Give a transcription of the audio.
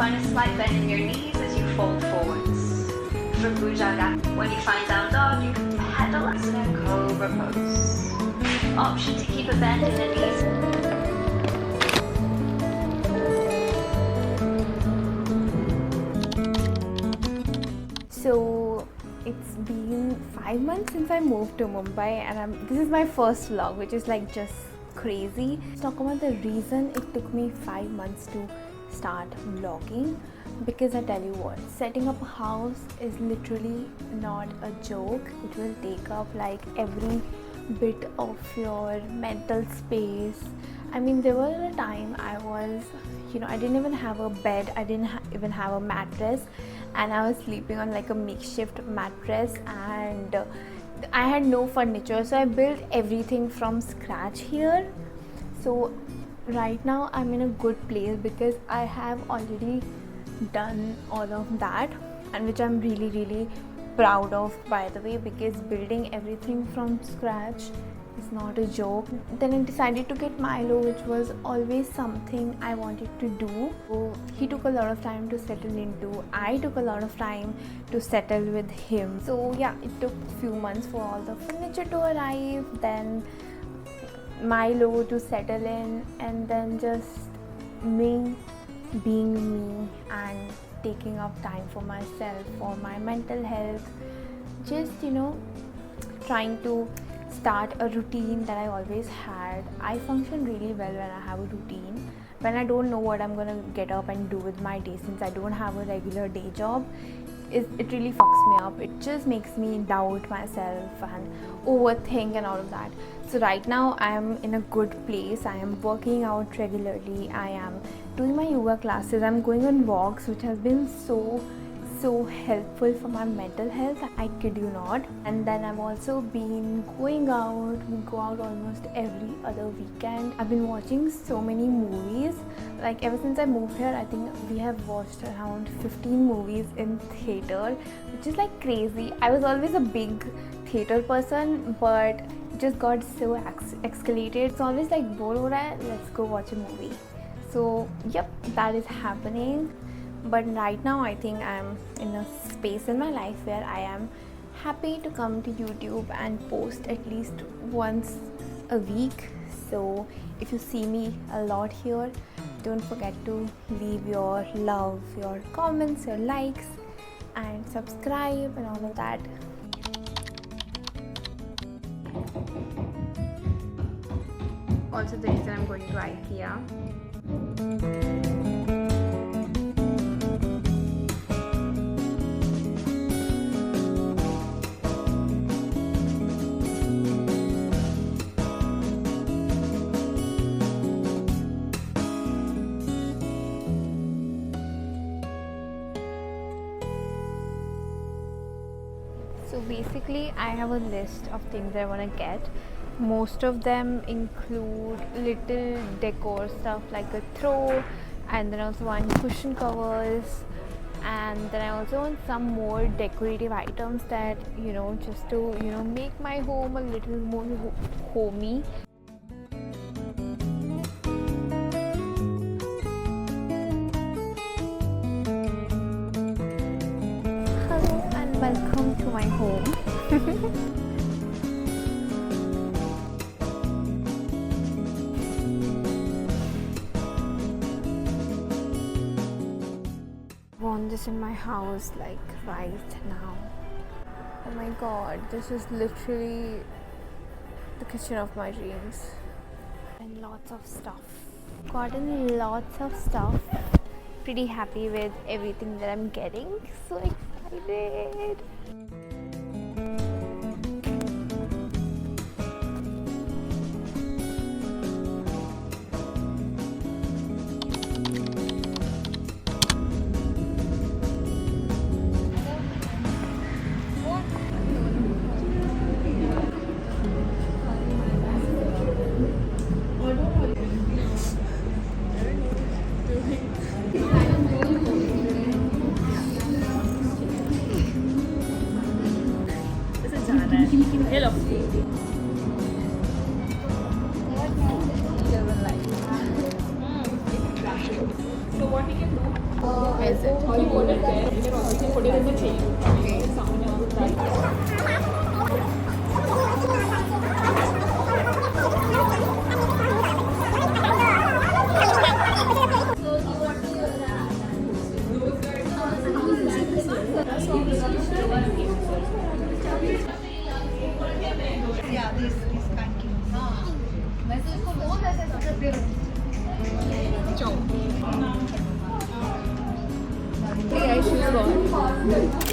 find a slight bend in your knees as you fold forwards. For Bhujaga, when you find down dog, you can pedal and cobra pose. Option to keep a bend in the knees. So it's been 5 months since I moved to Mumbai, and this is my first vlog, which is like just crazy. Let's talk about the reason it took me 5 months to start vlogging. Because I tell you what, setting up a house is literally not a joke. It will take up like every bit of your mental space. I mean, there was a time I was, I didn't even have a bed, I didn't even have a mattress, and I was sleeping on like a makeshift mattress, and I had no furniture, so I built everything from scratch here. So right now I'm in a good place because I have already done all of that, and which I'm really proud of, by the way, because building everything from scratch is not a joke. Then I decided to get Milo, which was always something I wanted to do. So he took a lot of time to settle into. I took a lot of time to settle with him. So yeah, it took a few months for all the furniture to arrive, then Milo to settle in, and then just me being me and taking up time for myself, for my mental health, just trying to start a routine that I always had. I function really well when I have a routine. When I don't know what I'm gonna get up and do with my day, since I don't have a regular day job, it really fucks me up. It just makes me doubt myself and overthink and all of that. So right now I am in a good place. I am working out regularly. I am doing my yoga classes. I'm going on walks, which has been so helpful for my mental health, I kid you not. And then I've also been going out. We go out almost every other weekend. I've been watching so many movies. Like ever since I moved here, I think we have watched around 15 movies in theater, which is like crazy. I was always a big theater person, but it just got so escalated. It's always like, bore ho raha hai, let's go watch a movie. So yep, that is happening. But right now I think I'm in a space in my life where I am happy to come to YouTube and post at least once a week. So if you see me a lot here, don't forget to leave your love, your comments, your likes, and subscribe and all of that. Also, the reason I'm going to IKEA. So basically I have a list of things I want to get. Most of them include little decor stuff like a throw, and then also want cushion covers, and then I also want some more decorative items that just to make my home a little more homey. Hello and welcome to my home. I want this in my house like right now. Oh my god, this is literally the kitchen of my dreams. And lots of stuff. Gotten lots of stuff. Pretty happy with everything that I'm getting. So excited. Hello. what he can do is it? He put it there. You can also put it in the chain. Okay. If someone else would like. Yeah, this pancake. Yeah, she's gone.